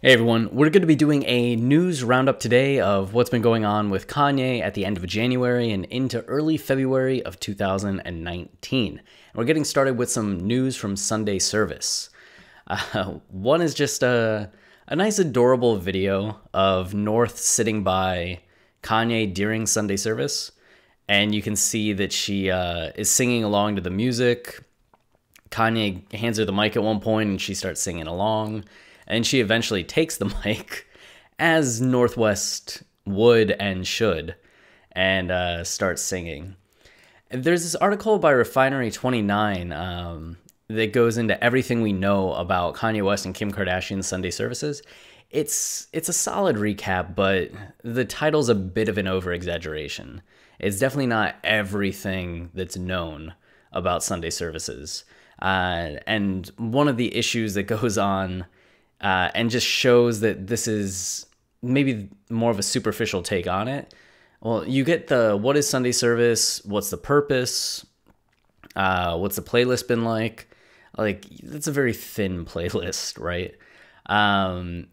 Hey everyone, we're going to be doing a news roundup today of what's been going on with Kanye at the end of January and into early February of 2019. And we're getting started with some news from Sunday service. One is just a nice adorable video of North sitting by Kanye during Sunday service. And you can see that she is singing along to the music. Kanye hands her the mic at one point and she starts singing along. And she eventually takes the mic, as Northwest would and should, and starts singing. There's this article by Refinery29 that goes into everything we know about Kanye West and Kim Kardashian's Sunday services. It's a solid recap, but the title's a bit of an over-exaggeration. It's definitely not everything that's known about Sunday services. And one of the issues that goes on and just shows that this is maybe more of a superficial take on it. Well, you get the what is Sunday service? What's the purpose? What's the playlist been like? Like, that's a very thin playlist, right?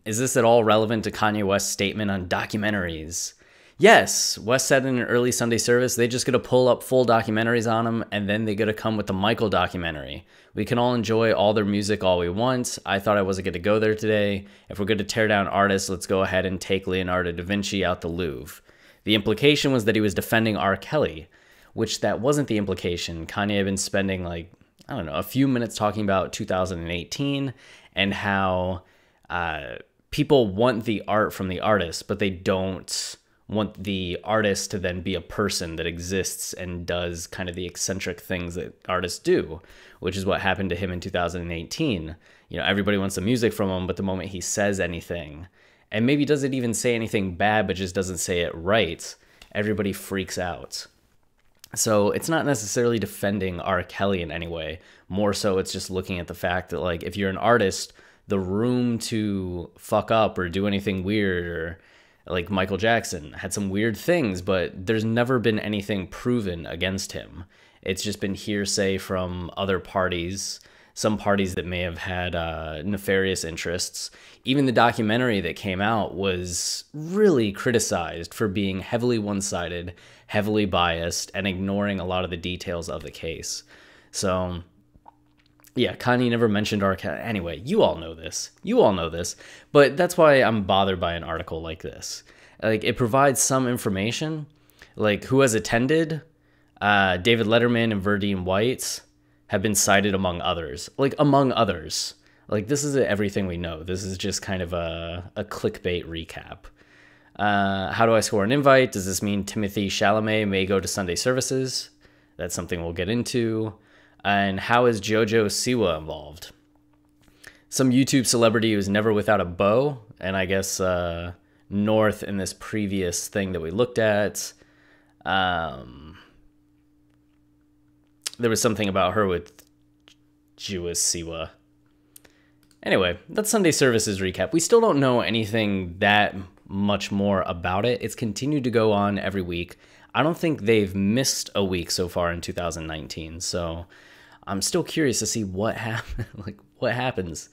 Is this at all relevant to Kanye West's statement on documentaries? Yes, West said in an early Sunday service, they just got to pull up full documentaries on them, and then they got to come with the Michael documentary. We can all enjoy all their music all we want. I thought I wasn't going to go there today. If we're going to tear down artists, let's go ahead and take Leonardo da Vinci out the Louvre. The implication was that he was defending R. Kelly, which that wasn't the implication. Kanye had been spending, like, I don't know, a few minutes talking about 2018 and how people want the art from the artist, but they don't want the artist to then be a person that exists and does kind of the eccentric things that artists do, which is what happened to him in 2018. You know, everybody wants the music from him, but the moment he says anything, and maybe doesn't even say anything bad, but just doesn't say it right, everybody freaks out. So it's not necessarily defending R. Kelly in any way. More so, it's just looking at the fact that, like, if you're an artist, the room to fuck up or do anything weird, or like Michael Jackson had some weird things, but there's never been anything proven against him. It's just been hearsay from other parties, some parties that may have had nefarious interests. Even the documentary that came out was really criticized for being heavily one-sided, heavily biased, and ignoring a lot of the details of the case. So yeah, Kanye never mentioned R. Kelly. Anyway, you all know this. You all know this. But that's why I'm bothered by an article like this. Like, it provides some information, like who has attended. David Letterman and Verdine White have been cited among others. Like, among others. Like, this is everything we know. This is just kind of a clickbait recap. How do I score an invite? Does this mean Timothy Chalamet may go to Sunday services? That's something we'll get into. And how is JoJo Siwa involved? Some YouTube celebrity who's never without a beau, and I guess North in this previous thing that we looked at. There was something about her with JoJo Siwa. Anyway, that's Sunday Services recap. We still don't know anything that much more about it. It's continued to go on every week. I don't think they've missed a week so far in 2019, so I'm still curious to see what happens.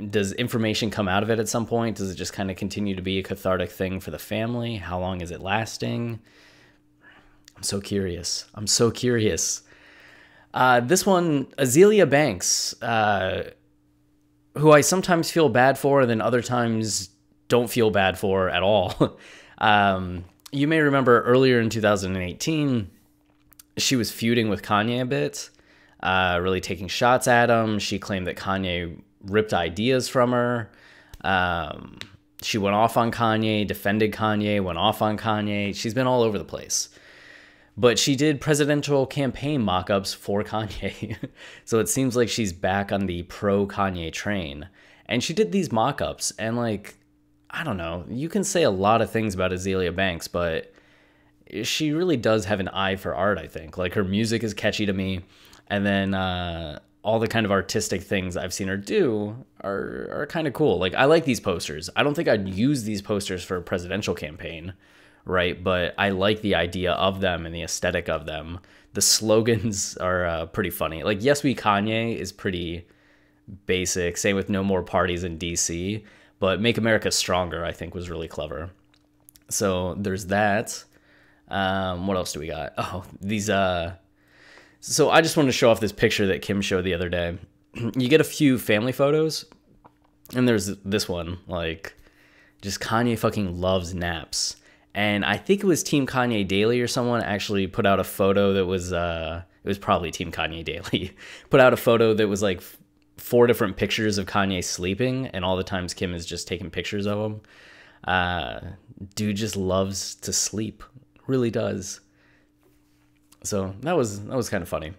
Does information come out of it at some point? Does it just kind of continue to be a cathartic thing for the family? How long is it lasting? I'm so curious. I'm so curious. This one, Azealia Banks, who I sometimes feel bad for and then other times don't feel bad for at all. You may remember earlier in 2018, she was feuding with Kanye a bit, really taking shots at him. She claimed that Kanye ripped ideas from her. She went off on Kanye, defended Kanye, went off on Kanye. She's been all over the place. But she did presidential campaign mock-ups for Kanye. So it seems like she's back on the pro-Kanye train. And she did these mock-ups, and, like, I don't know. You can say a lot of things about Azealia Banks, but she really does have an eye for art, I think. Like, her music is catchy to me. And then all the kind of artistic things I've seen her do are kind of cool. Like, I like these posters. I don't think I'd use these posters for a presidential campaign, right? But I like the idea of them and the aesthetic of them. The slogans are pretty funny. Like, Yes We Kanye is pretty basic. Same with no more parties in DC. But Make America Stronger, I think, was really clever. So there's that. What else do we got? Oh, these... So I just wanted to show off this picture that Kim showed the other day. You get a few family photos, and there's this one, like, just Kanye fucking loves naps. And I think it was Team Kanye Daily or someone actually put out a photo that was, it was probably Team Kanye Daily, put out a photo that was like 4 different pictures of Kanye sleeping, and all the times Kim is just taking pictures of him. Dude just loves to sleep, really does. So that was kind of funny.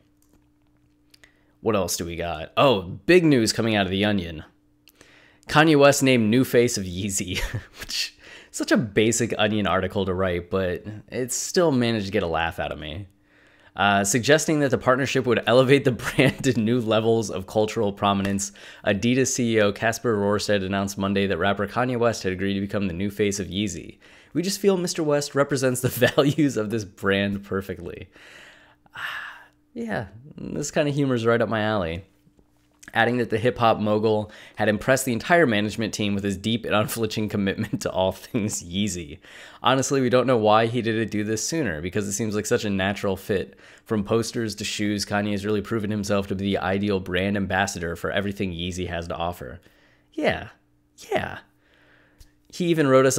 What else do we got? Oh, big news coming out of The Onion. Kanye West named new face of Yeezy, which is such a basic Onion article to write, but it still managed to get a laugh out of me. Suggesting that the partnership would elevate the brand to new levels of cultural prominence, Adidas CEO Kasper Rorsted announced Monday that rapper Kanye West had agreed to become the new face of Yeezy. We just feel Mr. West represents the values of this brand perfectly. Yeah, this kind of humor is right up my alley. Adding that the hip-hop mogul had impressed the entire management team with his deep and unflinching commitment to all things Yeezy. Honestly, we don't know why he didn't do this sooner, because it seems like such a natural fit. From posters to shoes, Kanye has really proven himself to be the ideal brand ambassador for everything Yeezy has to offer. Yeah. He even wrote us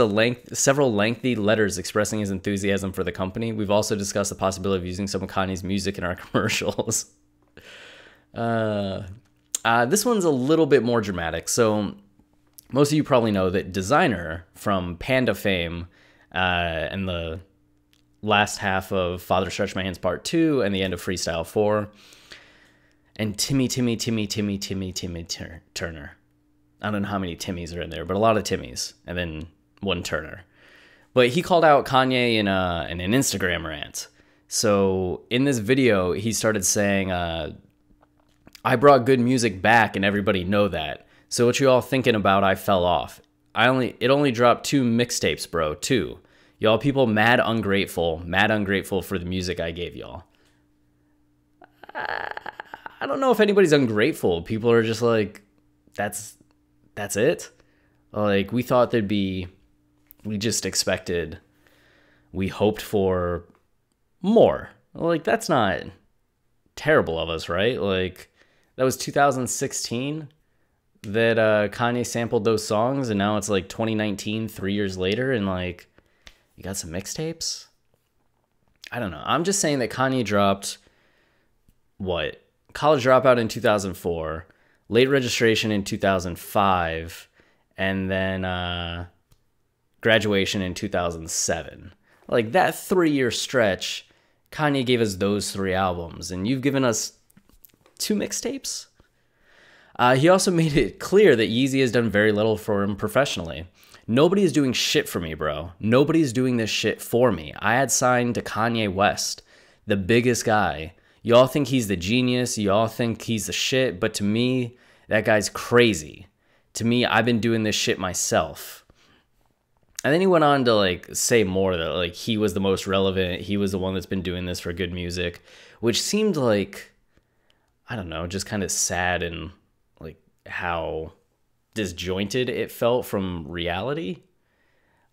several lengthy letters expressing his enthusiasm for the company. We've also discussed the possibility of using some of Kanye's music in our commercials. This one's a little bit more dramatic. So most of you probably know that Designer from Panda fame and the last half of Father Stretch My Hands Part 2 and the end of Freestyle 4, and Timmy Turner. I don't know how many Timmys are in there, but a lot of Timmys, and then one Turner. But he called out Kanye in an Instagram rant. So in this video, he started saying, I brought good music back and everybody know that. So what you all thinking about I fell off? It only dropped 2 mixtapes, bro, 2. Y'all people mad ungrateful for the music I gave y'all. I don't know if anybody's ungrateful. People are just like, that's it. Like, we thought we just expected, we hoped for more. Like, that's not terrible of us, right? Like, that was 2016 that Kanye sampled those songs, and now it's like 2019, 3 years later, and like, you got some mixtapes? I don't know. I'm just saying that Kanye dropped, what? College Dropout in 2004, Late Registration in 2005, and then Graduation in 2007. Like, that 3-year stretch, Kanye gave us those 3 albums, and you've given us 2 mixtapes? He also made it clear that Yeezy has done very little for him professionally. Nobody is doing shit for me, bro. Nobody's doing this shit for me. I had signed to Kanye West, the biggest guy. Y'all think he's the genius. Y'all think he's the shit. But to me, that guy's crazy. To me, I've been doing this shit myself. And then he went on to like say more that like he was the most relevant. He was the one that's been doing this for good music, which seemed like, I don't know, just kind of sad and like how disjointed it felt from reality.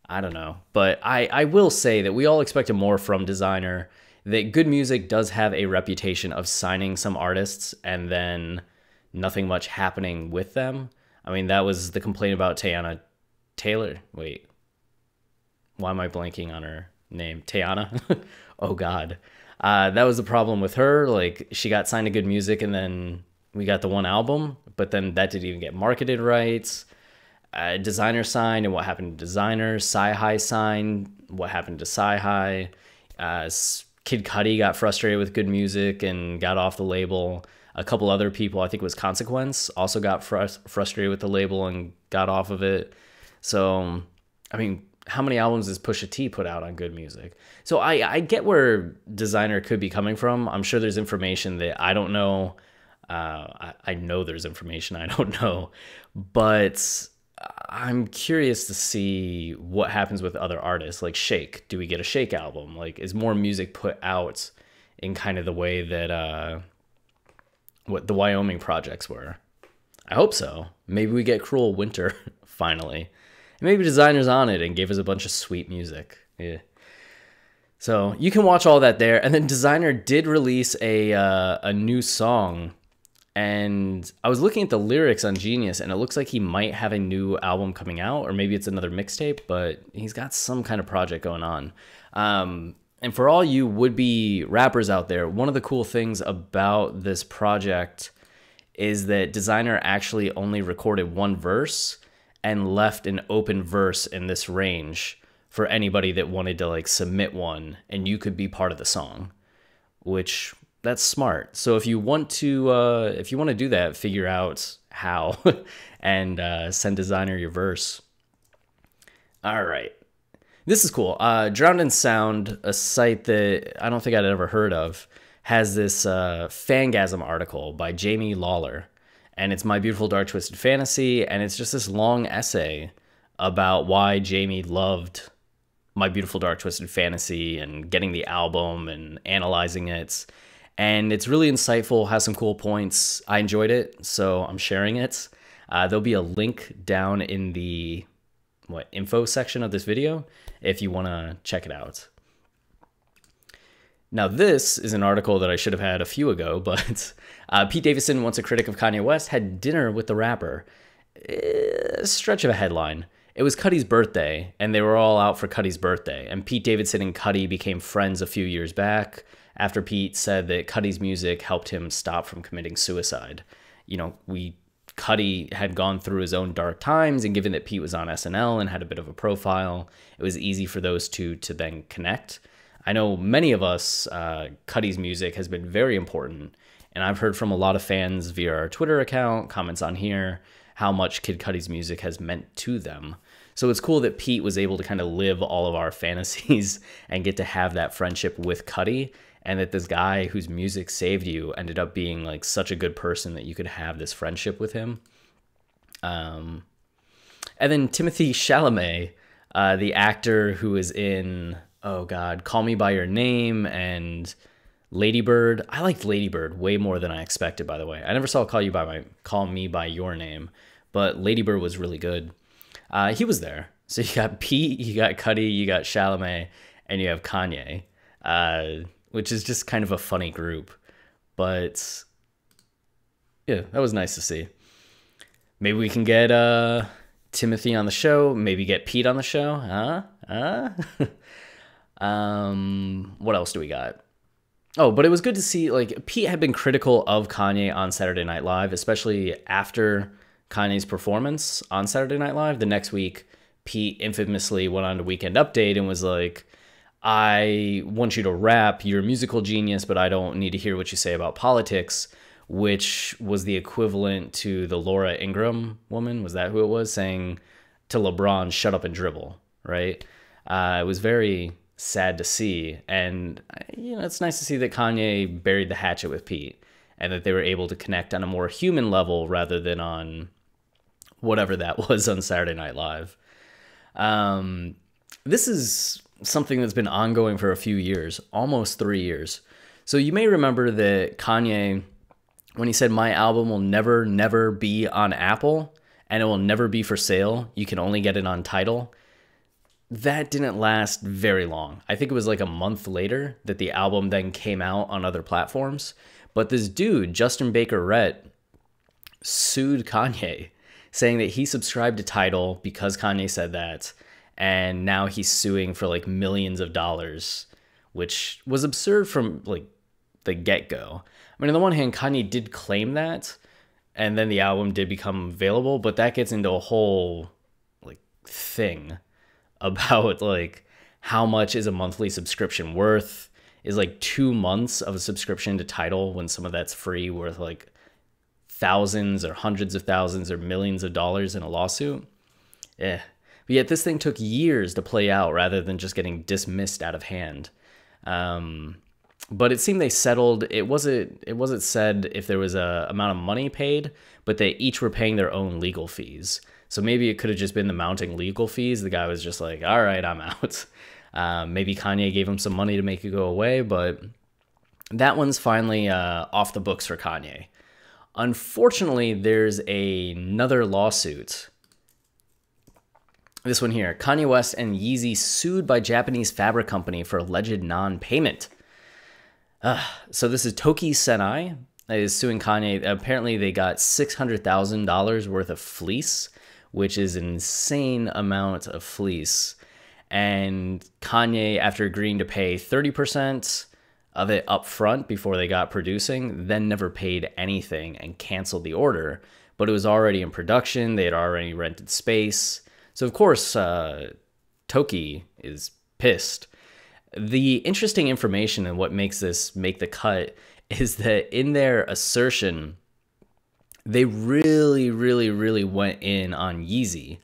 I don't know. But I will say that we all expected more from Designer, that good music does have a reputation of signing some artists and then nothing much happening with them. I mean, that was the complaint about Teyana Taylor. Wait, why am I blanking on her name? Teyana? Oh, God. That was the problem with her. Like, she got signed to good music and then we got the one album, but then that didn't even get marketed right. Designer signed, and what happened to Designer? Sci-Hi signed, what happened to Sci-Hi? Kid Cudi got frustrated with good music and got off the label. A couple other people, I think it was Consequence, also got frustrated with the label and got off of it. So, I mean, how many albums does Pusha T put out on good music? So I get where Designer could be coming from. I'm sure there's information that I don't know. I know there's information I don't know, but I'm curious to see what happens with other artists like Shake. Do we get a Shake album? Like, is more music put out in kind of the way that what the Wyoming projects were? I hope so. Maybe we get Cruel Winter finally. And maybe Designer's on it and gave us a bunch of sweet music. Yeah. So you can watch all that there. And then Designer did release a new song. And I was looking at the lyrics on Genius, and it looks like he might have a new album coming out, or maybe it's another mixtape, but he's got some kind of project going on. And for all you would-be rappers out there, one of the cool things about this project is that Designer actually only recorded one verse and left an open verse in this range for anybody that wanted to like submit one, and you could be part of the song, which that's smart. So if you want to do that, figure out how and send Designer your verse. All right. This is cool. Drowned in Sound, a site that I don't think I'd ever heard of, has this Fangasm article by Jamie Lawler. And it's My Beautiful Dark Twisted Fantasy. And it's just this long essay about why Jamie loved My Beautiful Dark Twisted Fantasy and getting the album and analyzing it. And it's really insightful, has some cool points. I enjoyed it, so I'm sharing it. There'll be a link down in the info section of this video if you want to check it out. Now, this is an article that I should have had a few ago, but Pete Davidson, once a critic of Kanye West, had dinner with the rapper. A stretch of a headline. It was Cudi's birthday, and they were all out for Cudi's birthday. And Pete Davidson and Cudi became friends a few years back, after Pete said that Cudi's music helped him stop from committing suicide. You know, Cudi had gone through his own dark times, and given that Pete was on SNL and had a bit of a profile, it was easy for those two to then connect. I know many of us, Cudi's music has been very important, and I've heard from a lot of fans via our Twitter account, comments on here, how much Kid Cudi's music has meant to them. So it's cool that Pete was able to kind of live all of our fantasies and get to have that friendship with Cudi, and that this guy whose music saved you ended up being like such a good person that you could have this friendship with him. And then Timothée Chalamet, the actor who is in, oh God, Call Me By Your Name and Lady Bird. I liked Lady Bird way more than I expected, by the way. I never saw Call Me By Your Name, but Lady Bird was really good. He was there. So you got Pete, you got Cudi, you got Chalamet, and you have Kanye. Which is just kind of a funny group. But yeah, that was nice to see. Maybe we can get Timothy on the show. Maybe get Pete on the show. What else do we got? Oh, but it was good to see, like, Pete had been critical of Kanye on Saturday Night Live, especially after Kanye's performance on Saturday Night Live. The next week, Pete infamously went on to Weekend Update and was like, I want you to rap, you're a musical genius, but I don't need to hear what you say about politics, which was the equivalent to the Laura Ingraham woman, was that who it was, saying to LeBron, shut up and dribble, right? It was very sad to see, and you know, it's nice to see that Kanye buried the hatchet with Pete, and that they were able to connect on a more human level rather than on whatever that was on Saturday Night Live. This is something that's been ongoing for a few years, almost 3 years. So you may remember that Kanye, when he said, my album will never be on Apple and it will never be for sale, you can only get it on Tidal, that didn't last very long. I think it was like a month later that the album then came out on other platforms. But this dude, Justin Baker Rhett, sued Kanye, saying that he subscribed to Tidal because Kanye said that, and now he's suing for like millions of dollars, which was absurd from like the get-go. I mean, on the one hand, Kanye did claim that, and then the album did become available, but that gets into a whole like thing about like how much is a monthly subscription worth? Is like 2 months of a subscription to Tidal, when some of that's free, worth like thousands or hundreds of thousands or millions of dollars in a lawsuit? But yet this thing took years to play out rather than just getting dismissed out of hand. But it seemed they settled. It wasn't said if there was a amount of money paid, but they each were paying their own legal fees. So maybe it could have just been the mounting legal fees. The guy was just like, all right, I'm out. Maybe Kanye gave him some money to make it go away, but that one's finally off the books for Kanye. Unfortunately, there's another lawsuit. This one here. Kanye West and Yeezy sued by Japanese fabric company for alleged non-payment. So this is Toki Senai is suing Kanye. Apparently, they got $600,000 worth of fleece, which is an insane amount of fleece. And Kanye, after agreeing to pay 30% of it up front before they got producing, then never paid anything and canceled the order. But it was already in production. They had already rented space. So, of course, Toki is pissed. The interesting information and what makes this make the cut is that in their assertion, they really, really, really went in on Yeezy.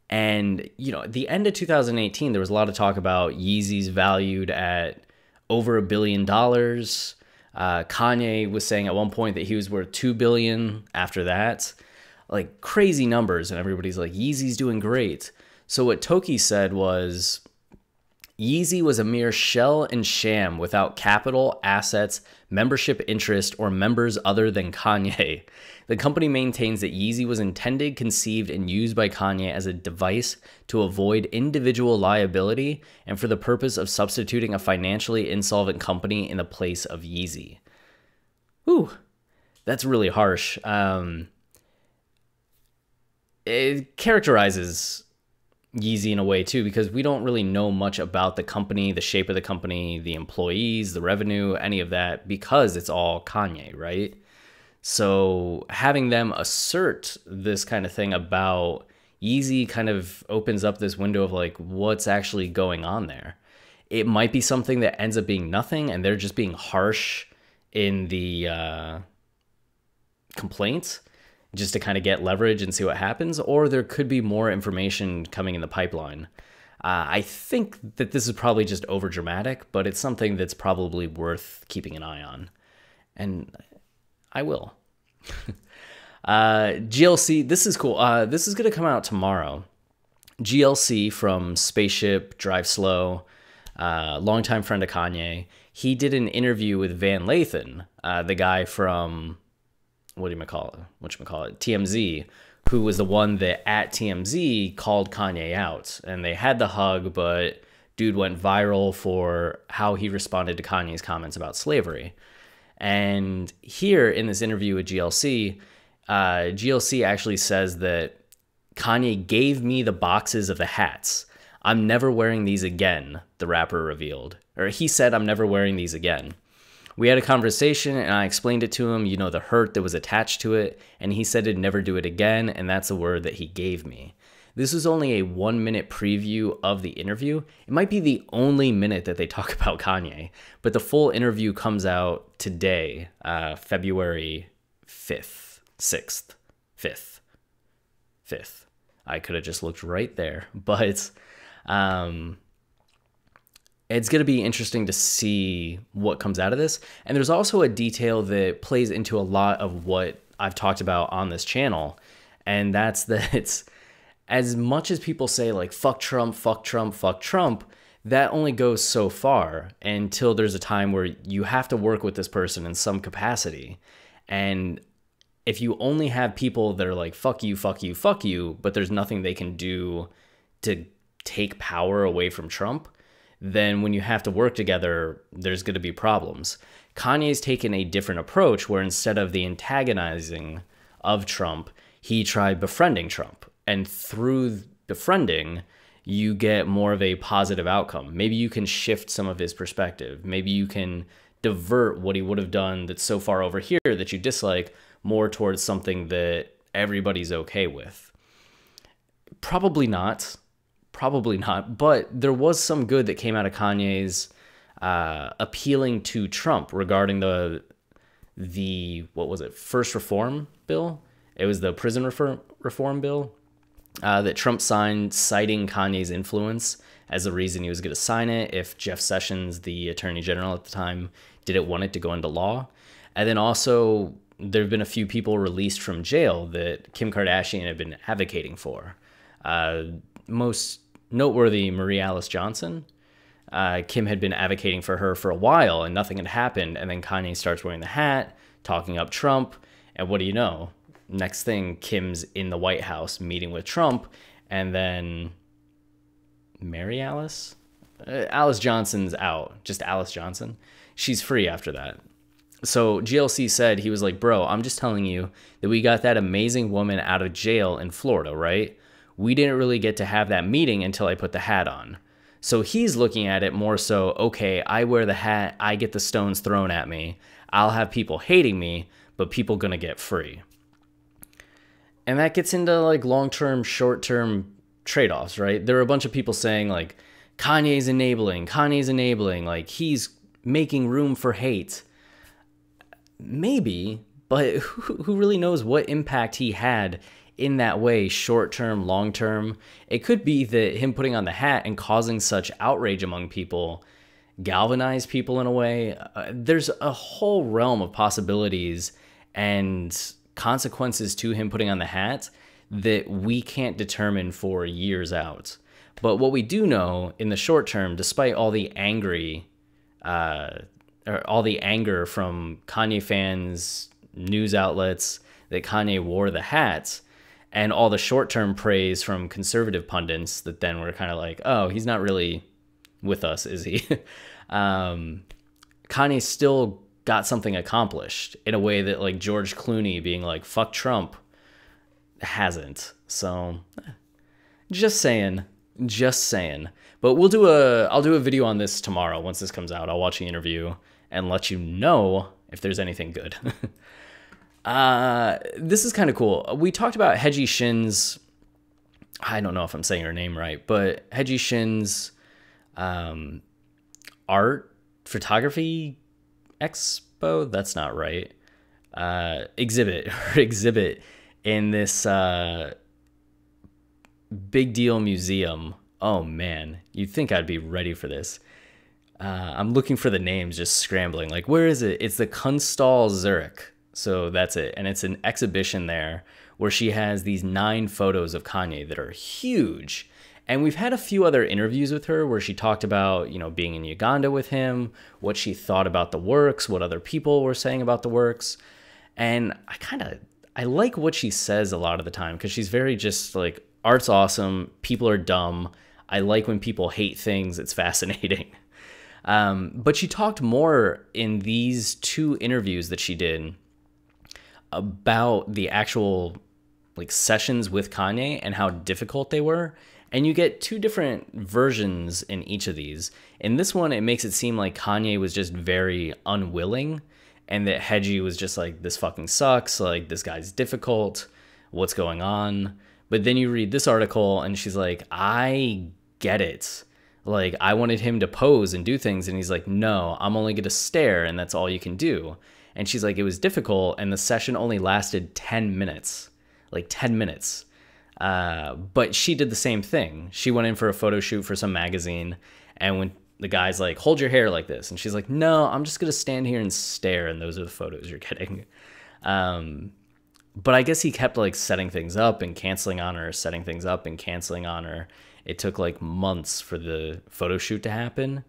And, you know, at the end of 2018, there was a lot of talk about Yeezy's valued at over $1 billion. Kanye was saying at one point that he was worth $2 billion after that. Like crazy numbers, and everybody's like, Yeezy's doing great. So what Toki said was, Yeezy was a mere shell and sham without capital, assets, membership interest, or members other than Kanye. The company maintains that Yeezy was intended, conceived, and used by Kanye as a device to avoid individual liability and for the purpose of substituting a financially insolvent company in the place of Yeezy. Whew, that's really harsh. It characterizes Yeezy in a way too, because we don't really know much about the company, the shape of the company, the employees, the revenue, any of that, because it's all Kanye, right? So having them assert this kind of thing about Yeezy kind of opens up this window of like what's actually going on there. It might be something that ends up being nothing and they're just being harsh in the complaints just to kind of get leverage and see what happens, or there could be more information coming in the pipeline. I think that this is probably just over dramatic, but it's something that's probably worth keeping an eye on. And I will. GLC, this is cool. This is going to come out tomorrow. GLC from Spaceship, Drive Slow, longtime friend of Kanye. He did an interview with Van Lathan, the guy from TMZ, who was the one that at TMZ called Kanye out. And they had the hug, but dude went viral for how he responded to Kanye's comments about slavery. And here in this interview with GLC, GLC actually says that Kanye gave me the boxes of the hats. I'm never wearing these again, the rapper revealed. Or he said, I'm never wearing these again. We had a conversation and I explained it to him, you know, the hurt that was attached to it. And he said he'd never do it again. And that's a word that he gave me. This was only a 1-minute preview of the interview. It might be the only minute that they talk about Kanye, but the full interview comes out today, February 5th, 6th, 5th. I could have just looked right there, but it's going to be interesting to see what comes out of this. And there's also a detail that plays into a lot of what I've talked about on this channel, and that's that it's, as much as people say like, fuck Trump, fuck Trump, fuck Trump, that only goes so far until there's a time where you have to work with this person in some capacity. And if you only have people that are like, fuck you, fuck you, fuck you, but there's nothing they can do to take power away from Trump, then when you have to work together, there's going to be problems. Kanye's taken a different approach where instead of the antagonizing of Trump, he tried befriending Trump. And through befriending, you get more of a positive outcome. Maybe you can shift some of his perspective. Maybe you can divert what he would have done that's so far over here that you dislike more towards something that everybody's okay with. Probably not, but there was some good that came out of Kanye's appealing to Trump regarding the what was it, first reform bill? It was the prison reform bill that Trump signed, citing Kanye's influence as the reason he was going to sign it if Jeff Sessions, the attorney general at the time, didn't want it to go into law. And then also, there have been a few people released from jail that Kim Kardashian had been advocating for. Most noteworthy, Marie Alice Johnson. Kim had been advocating for her for a while and nothing had happened. And then Kanye starts wearing the hat, talking up Trump. And what do you know? Next thing, Kim's in the White House meeting with Trump, and then Mary Alice? Alice Johnson's out. Just Alice Johnson. She's free after that. So GLC said, he was like, bro, I'm just telling you that we got that amazing woman out of jail in Florida, right? We didn't really get to have that meeting until I put the hat on. So he's looking at it more so, okay, I wear the hat, I get the stones thrown at me. I'll have people hating me, but people gonna get free. And that gets into like long-term, short-term trade-offs, right? There are a bunch of people saying like, Kanye's enabling, like he's making room for hate. Maybe, but who really knows what impact he had in that way, short-term, long-term. It could be that him putting on the hat and causing such outrage among people galvanized people in a way. There's a whole realm of possibilities and consequences to him putting on the hat that we can't determine for years out. But what we do know in the short term, despite all the anger from Kanye fans, news outlets that Kanye wore the hat, and all the short-term praise from conservative pundits that then were kind of like, oh, he's not really with us, is he? Kanye still got something accomplished in a way that like George Clooney being like, fuck Trump, hasn't. So just saying. But I'll do a video on this tomorrow once this comes out. I'll watch the interview and let you know if there's anything good. This is kind of cool. We talked about Hedgie Shin's, I don't know if I'm saying her name right, but Hedgie Shin's art photography expo, that's not right. Exhibit in this big deal museum. Oh man, you'd think I'd be ready for this. I'm looking for the names, just scrambling. Like, where is it? It's the Kunsthal Zurich. So that's it. And it's an exhibition there where she has these 9 photos of Kanye that are huge. And we've had a few other interviews with her where she talked about, you know, being in Uganda with him, what she thought about the works, what other people were saying about the works. And I like what she says a lot of the time, because she's very just like, art's awesome, people are dumb. I like when people hate things. It's fascinating. But she talked more in these 2 interviews that she did about the actual like sessions with Kanye and how difficult they were. And you get 2 different versions in each of these. In this one, it makes it seem like Kanye was just very unwilling, and that Hedgie was just like, this fucking sucks, like this guy's difficult, what's going on? But then you read this article and she's like, I get it. Like, I wanted him to pose and do things, and he's like, no, I'm only gonna stare, and that's all you can do. And she's like, it was difficult, and the session only lasted 10 minutes. Like 10 minutes. But she did the same thing. She went in for a photo shoot for some magazine, and when the guy's like, hold your hair like this, and she's like, no, I'm just gonna stand here and stare, and those are the photos you're getting. But I guess he kept like setting things up and canceling on her, setting things up and canceling on her. It took like months for the photo shoot to happen.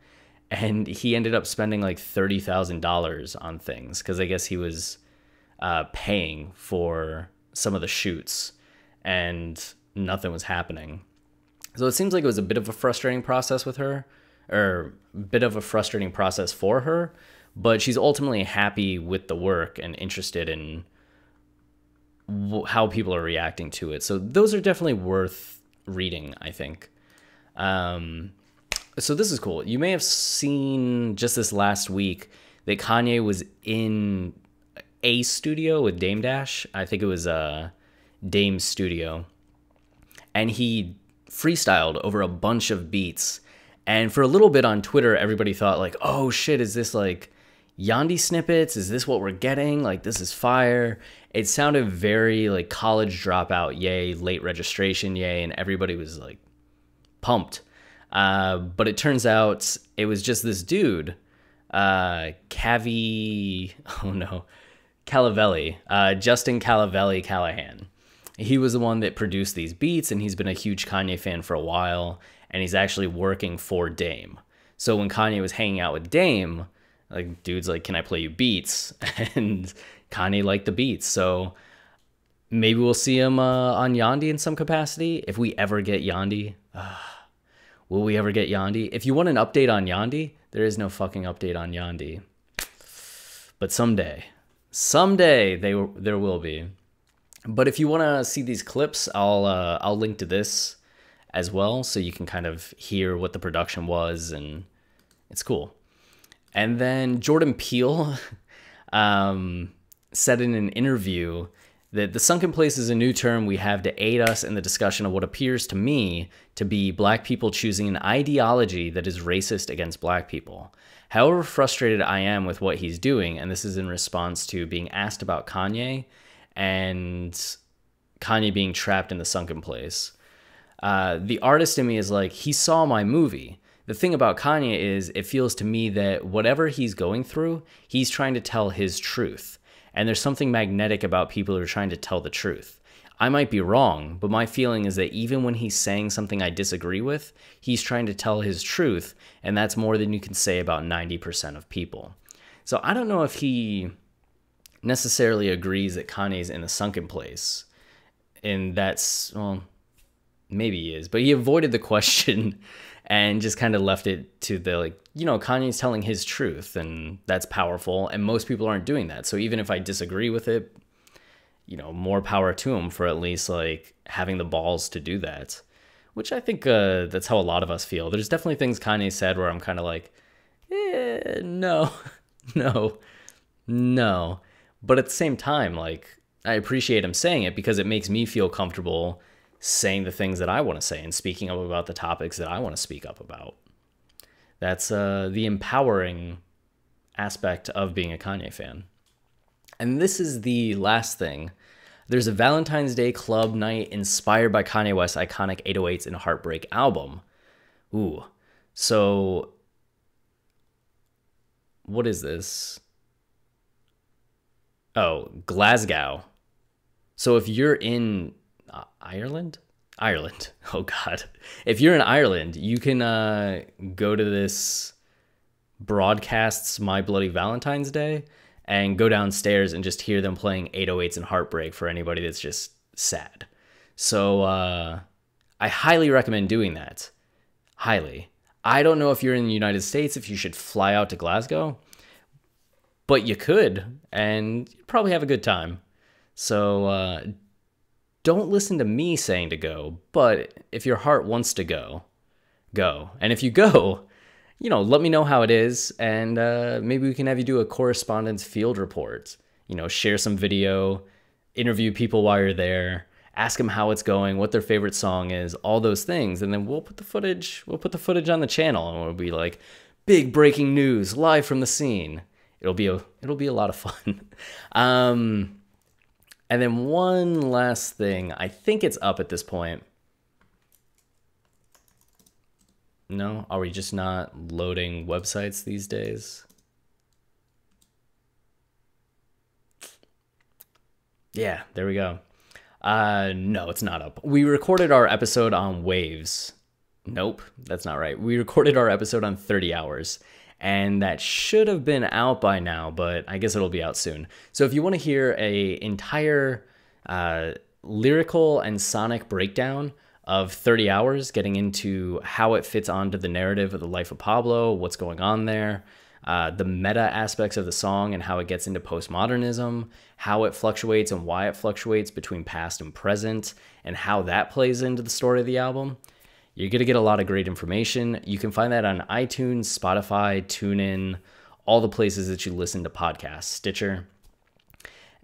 And he ended up spending like $30,000 on things, because I guess he was paying for some of the shoots and nothing was happening. So it seems like it was a bit of a frustrating process with her, or a bit of a frustrating process for her, but she's ultimately happy with the work and interested in how people are reacting to it. So those are definitely worth reading, I think. So this is cool. You may have seen just this last week that Kanye was in a studio with Dame Dash. I think it was Dame's studio. And he freestyled over a bunch of beats. And for a little bit on Twitter, everybody thought like, oh shit, is this like Yandhi snippets? Is this what we're getting? Like, this is fire. It sounded very like college dropout, yay, late registration, yay. And everybody was like pumped. But it turns out it was just this dude, Calavelli, Justin Calavelli Callahan. He was the one that produced these beats, and he's been a huge Kanye fan for a while, and he's actually working for Dame. So when Kanye was hanging out with Dame, like, dude's like, can I play you beats? And Kanye liked the beats. So maybe we'll see him on Yandi in some capacity. If we ever get Yandi. Will we ever get Yandi? If you want an update on Yandi, there is no fucking update on Yandi. But someday there will be. But if you want to see these clips, I'll link to this as well, so you can kind of hear what the production was, and it's cool. And then Jordan Peele said in an interview that the sunken place is a new term we have to aid us in the discussion of what appears to me to be black people choosing an ideology that is racist against black people. However frustrated I am with what he's doing, and this is in response to being asked about Kanye and Kanye being trapped in the sunken place. The artist in me is like, he saw my movie. The thing about Kanye is it feels to me that whatever he's going through, he's trying to tell his truth. And there's something magnetic about people who are trying to tell the truth. I might be wrong, but my feeling is that even when he's saying something I disagree with, he's trying to tell his truth, and that's more than you can say about 90% of people. So I don't know if he necessarily agrees that Kanye's in a sunken place. And that's, well, maybe he is, but he avoided the question and just kind of left it to the, like, you know, Kanye's telling his truth, and that's powerful, and most people aren't doing that. So even if I disagree with it, you know, more power to him for at least, like, having the balls to do that, which I think that's how a lot of us feel. There's definitely things Kanye said where I'm kind of like, no. But at the same time, like, I appreciate him saying it because it makes me feel comfortable saying the things that I want to say and speaking up about the topics that I want to speak up about. That's the empowering aspect of being a Kanye fan. And this is the last thing. There's a Valentine's Day club night inspired by Kanye West's iconic 808s and Heartbreak album. Ooh. So, what is this? Oh, Glasgow. So if you're in Ireland? Oh, God. If you're in Ireland, you can go to this broadcasts My Bloody Valentine's Day and go downstairs and just hear them playing 808s and Heartbreak for anybody that's just sad. So I highly recommend doing that. Highly. I don't know if you're in the United States, if you should fly out to Glasgow, but you could, and you'd probably have a good time. So don't listen to me saying to go, but if your heart wants to go, go. And if you go, you know, let me know how it is, and maybe we can have you do a correspondence field report. You know, share some video, interview people while you're there, ask them how it's going, what their favorite song is, all those things, and then we'll put the footage on the channel, and we'll be like, big breaking news, live from the scene. It'll be a lot of fun. And then one last thing. I think it's up at this point. No? Are we just not loading websites these days? Yeah, there we go. No, it's not up. We recorded our episode on Waves. Nope, that's not right. We recorded our episode on 30 hours. And that should have been out by now, but I guess it'll be out soon. So if you want to hear a entire lyrical and sonic breakdown of 30 hours, getting into how it fits onto the narrative of the life of Pablo, what's going on there, the meta aspects of the song and how it gets into postmodernism, how it fluctuates and why it fluctuates between past and present, and how that plays into the story of the album, you're going to get a lot of great information. You can find that on iTunes, Spotify, TuneIn, all the places that you listen to podcasts, Stitcher.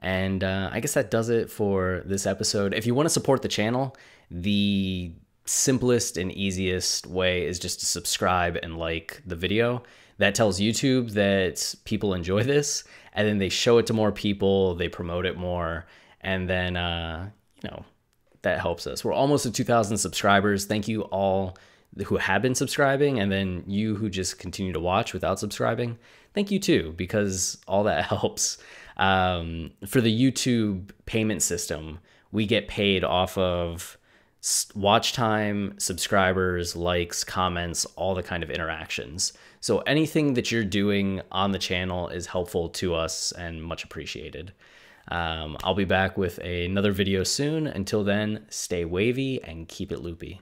And I guess that does it for this episode. If you want to support the channel, the simplest and easiest way is just to subscribe and like the video. That tells YouTube that people enjoy this, and then they show it to more people, they promote it more, and then, you know, that helps us. We're almost at 2,000 subscribers. Thank you all who have been subscribing, and then you who just continue to watch without subscribing. Thank you too, because all that helps. For the YouTube payment system, we get paid off of watch time, subscribers, likes, comments, all the kind of interactions. So anything that you're doing on the channel is helpful to us and much appreciated. I'll be back with another video soon. Until then, stay wavy and keep it loopy.